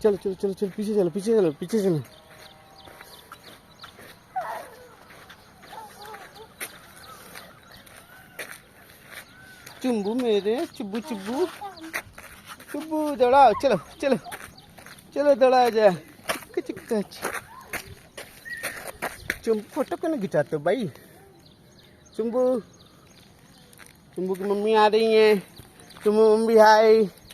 चलो चलो चलो चलो, पीछे चलो पीछे चलो पीछे चलो। चुम्बू मेरे चुब्बू चुब्बू चुब्बू दौड़ाओ, चलो चलो चलो दौड़ा जाए। चुम्बू फोटो क्यों खिंचाते हो भाई? चुम्बू, चुम्बू की मम्मी आ रही हैं। चुम्बू मम्मी हाय।